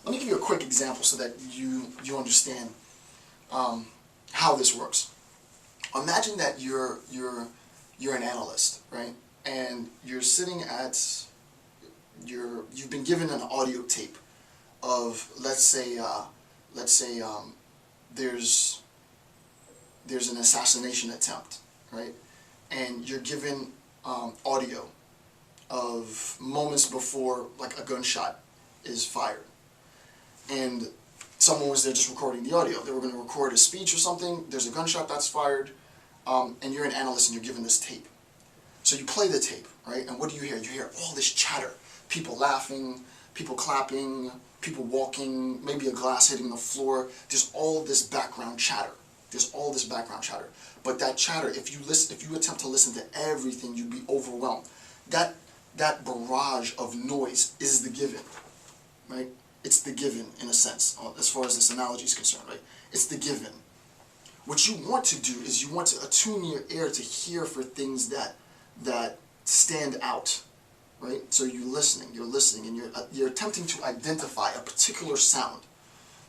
let me give you a quick example so that you understand how this works. Imagine that you're an analyst, right? And you're sitting at you've been given an audio tape of, let's say there's an assassination attempt, right? And you're given audio of moments before, like, a gunshot is fired, and someone was there just recording the audio. They were going to record a speech or something. There's a gunshot that's fired, and you're an analyst and you're given this tape. So you play the tape, right? And what do you hear? You hear all this chatter. People laughing, people clapping, people walking, maybe a glass hitting the floor. There's all this background chatter. But that chatter, if you attempt to listen to everything, you'd be overwhelmed. That barrage of noise is the given, right? It's the given, in a sense, as far as this analogy is concerned, right? It's the given. What you want to do is you want to attune your ear to hear for things that stand out, right? So you're listening, and you're attempting to identify a particular sound.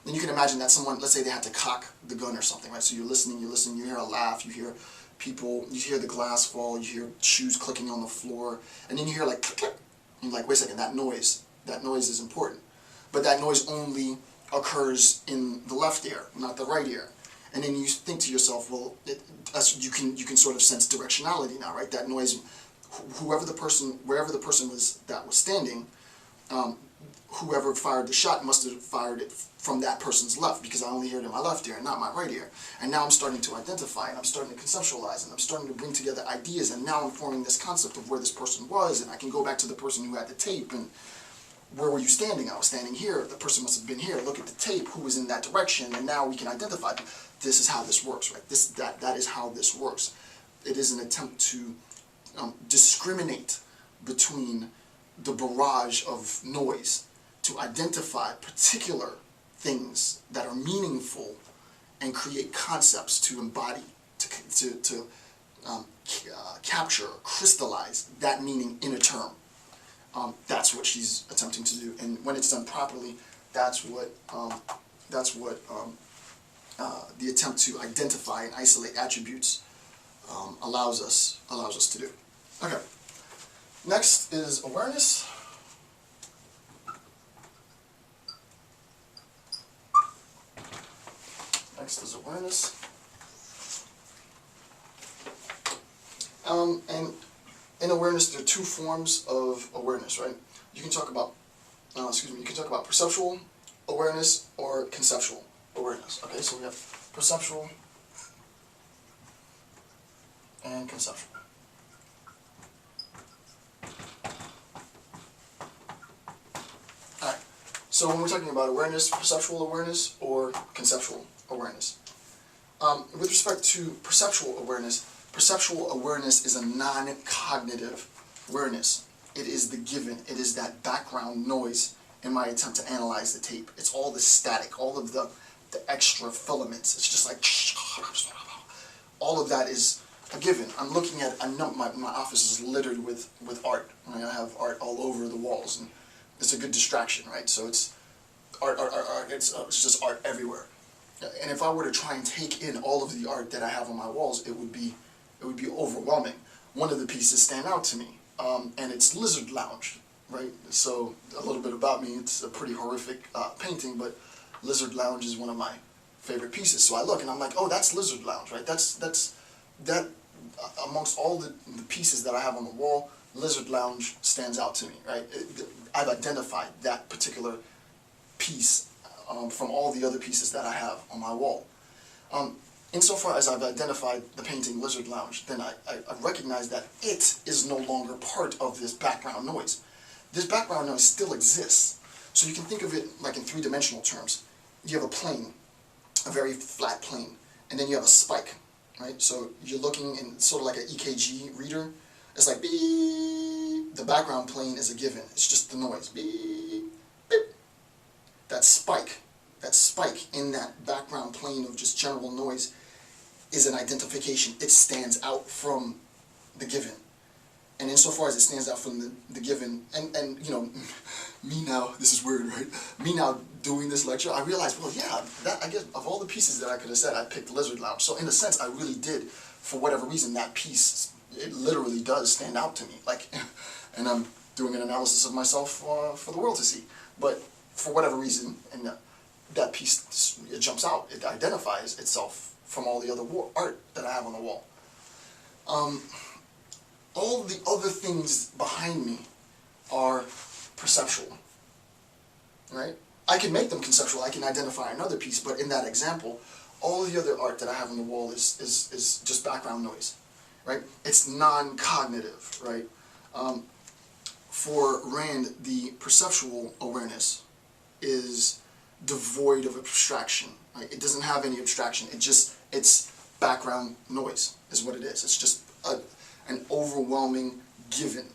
Then you can imagine that someone, let's say they had to cock the gun or something, right? So you're listening, you hear a laugh, you hear people, you hear the glass fall, you hear shoes clicking on the floor, and then you hear like click, click. And you're like, wait a second, that noise is important. But that noise only occurs in the left ear, not the right ear. And then you think to yourself, well, you can sort of sense directionality now, right? That noise, wherever the person was that was standing, whoever fired the shot must have fired it from that person's left, because I only hear it in my left ear and not my right ear. And now I'm starting to identify, and I'm starting to conceptualize, and I'm starting to bring together ideas, and now I'm forming this concept of where this person was, and I can go back to the person who had the tape, and where were you standing? I was standing here. The person must have been here. Look at the tape. Who was in that direction? And now we can identify them. This is how this works, right? That is how this works. It is an attempt to discriminate between the barrage of noise, to identify particular things that are meaningful and create concepts to embody, to capture, crystallize that meaning in a term. That's what she's attempting to do, and when it's done properly, that's what the attempt to identify and isolate attributes allows us to do. Okay. Next is awareness. And in awareness, there are two forms of awareness, right? You can talk about, you can talk about perceptual awareness or conceptual awareness. Okay, so we have perceptual and conceptual. Alright, so when we're talking about awareness, perceptual awareness or conceptual awareness. With respect to perceptual awareness is a non-cognitive awareness. It is the given. It is that background noise in my attempt to analyze the tape. It's all the static, all of the extra filaments. It's just like, all of that is a given. I'm looking at, my office is littered with art. I mean, I have art all over the walls, and it's a good distraction, right? So it's art. It's just art everywhere. And if I were to try and take in all of the art that I have on my walls, it would be overwhelming. One of the pieces stand out to me, and it's Lizard Lounge, right? So a little bit about me, it's a pretty horrific painting, but Lizard Lounge is one of my favorite pieces. So I look and I'm like, oh, that's Lizard Lounge, right? That amongst all the pieces that I have on the wall, Lizard Lounge stands out to me, right? I've identified that particular piece from all the other pieces that I have on my wall. Insofar as I've identified the painting Lizard Lounge, then I recognize that it is no longer part of this background noise. This background noise still exists. So you can think of it like in three-dimensional terms. You have a plane, a very flat plane, and then you have a spike, right? So you're looking in sort of like an EKG reader. It's like beep. The background plane is a given. It's just the noise. Beep, beep. That spike in that background plane of just general noise is an identification. It stands out from the given. And insofar as it stands out from the given, and you know, me now, this is weird, right? Me now doing this lecture, I realized, well, yeah, that, I guess of all the pieces that I could have said, I picked Lizard Lounge. So in a sense, I really did, for whatever reason, that piece, it literally does stand out to me. Like, and I'm doing an analysis of myself for the world to see. But for whatever reason, and that piece, it jumps out, it identifies itself from all the other art that I have on the wall. All the other things behind me are perceptual, right? I can make them conceptual, I can identify another piece, but in that example, all the other art that I have on the wall is just background noise, right? It's non-cognitive, right? For Rand, the perceptual awareness is devoid of abstraction, right? It doesn't have any abstraction, it's background noise is what it is. It's just an overwhelming given,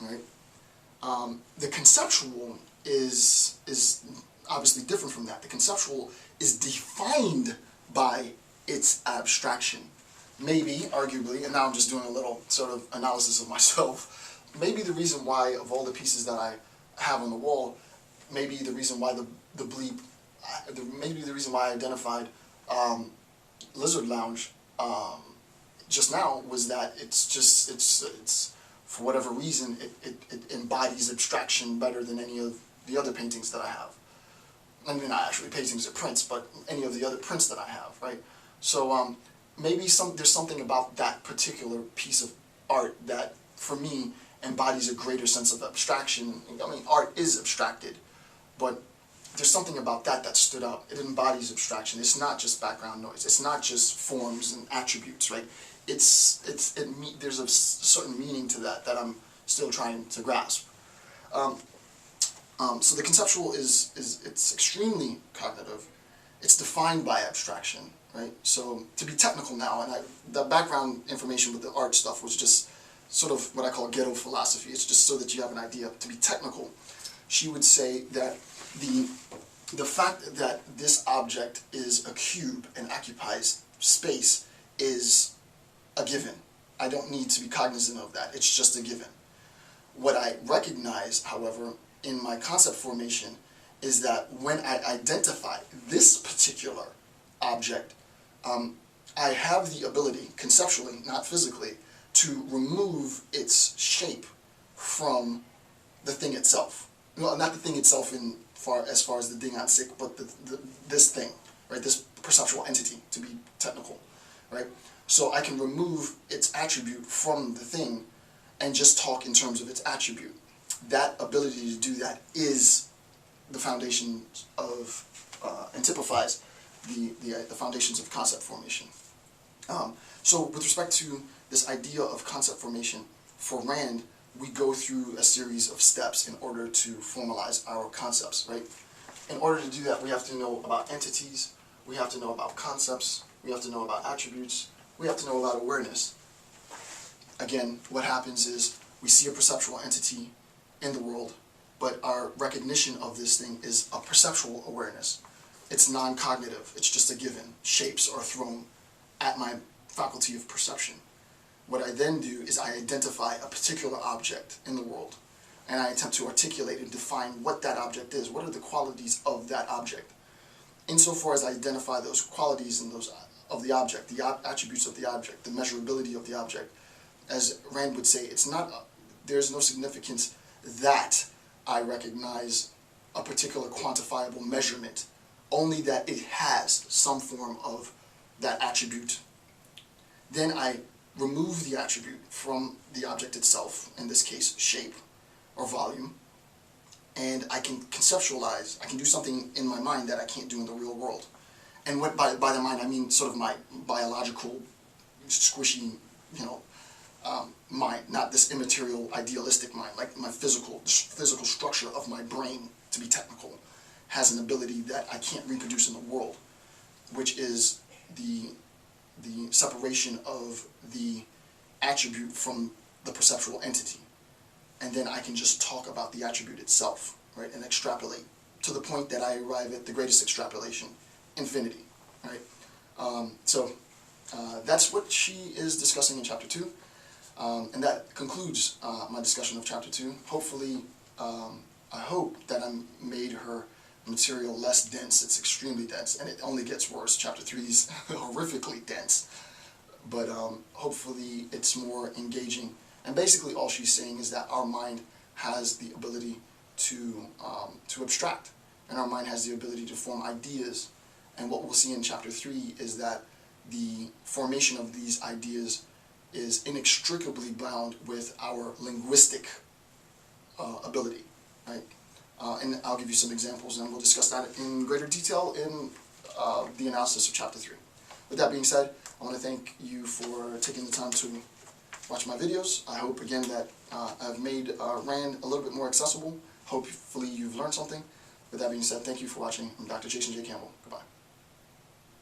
right? The conceptual is obviously different from that. The conceptual is defined by its abstraction. Maybe, arguably, and now I'm just doing a little sort of analysis of myself, maybe the reason why, of all the pieces that I have on the wall, maybe the reason why the bleep, maybe the reason why I identified Lizard Lounge just now was that it's for whatever reason, it embodies abstraction better than any of the other paintings that I have. I mean, not actually paintings or prints, but any of the other prints that I have, right? So maybe there's something about that particular piece of art that, for me, embodies a greater sense of abstraction. I mean, art is abstracted, but there's something about that stood out. It embodies abstraction. It's not just background noise. It's not just forms and attributes, right? There's a certain meaning to that I'm still trying to grasp. So the conceptual it's extremely cognitive. It's defined by abstraction, right? So to be technical now, and the background information with the art stuff was just sort of what I call ghetto philosophy. It's just so that you have an idea. To be technical, she would say that the fact that this object is a cube and occupies space is a given. I don't need to be cognizant of that. It's just a given. What I recognize, however, in my concept formation is that when I identify this particular object, I have the ability, conceptually, not physically, to remove its shape from the thing itself. Well, not the thing itself as far as the ding on sick, but this thing, right? This perceptual entity, to be technical, right? So I can remove its attribute from the thing and just talk in terms of its attribute. That ability to do that is the foundation of, and typifies the foundations of concept formation. So with respect to this idea of concept formation, for Rand, we go through a series of steps in order to formalize our concepts, right? In order to do that, we have to know about entities, we have to know about concepts, we have to know about attributes, we have to know about awareness. Again, what happens is we see a perceptual entity in the world, but our recognition of this thing is a perceptual awareness. It's non-cognitive, it's just a given. Shapes are thrown at my faculty of perception. What I then do is I identify a particular object in the world, and I attempt to articulate and define what that object is. What are the qualities of that object? Insofar as I identify those qualities and those of the object, the attributes of the object, the measurability of the object, as Rand would say, there's no significance that I recognize a particular quantifiable measurement, only that it has some form of that attribute. Then I remove the attribute from the object itself, in this case shape or volume, and I can conceptualize, I can do something in my mind that I can't do in the real world. And what by the mind I mean sort of my biological, squishy, mind, not this immaterial, idealistic mind, like my physical structure of my brain, to be technical, has an ability that I can't reproduce in the world, which is the separation of the attribute from the perceptual entity. And then I can just talk about the attribute itself, right, and extrapolate to the point that I arrive at the greatest extrapolation, infinity, right? That's what she is discussing in Chapter 2. And that concludes my discussion of Chapter 2. Hopefully, I hope that I made her material less dense. It's extremely dense, and it only gets worse. Chapter 3 is horrifically dense, but hopefully it's more engaging. And basically all she's saying is that our mind has the ability to abstract, and our mind has the ability to form ideas. And what we'll see in chapter 3 is that the formation of these ideas is inextricably bound with our linguistic ability, right? And I'll give you some examples, and we'll discuss that in greater detail in the analysis of chapter 3. With that being said, I want to thank you for taking the time to watch my videos. I hope again that I've made RAND a little bit more accessible. Hopefully you've learned something. With that being said, thank you for watching. I'm Dr. Jason J. Campbell. Goodbye.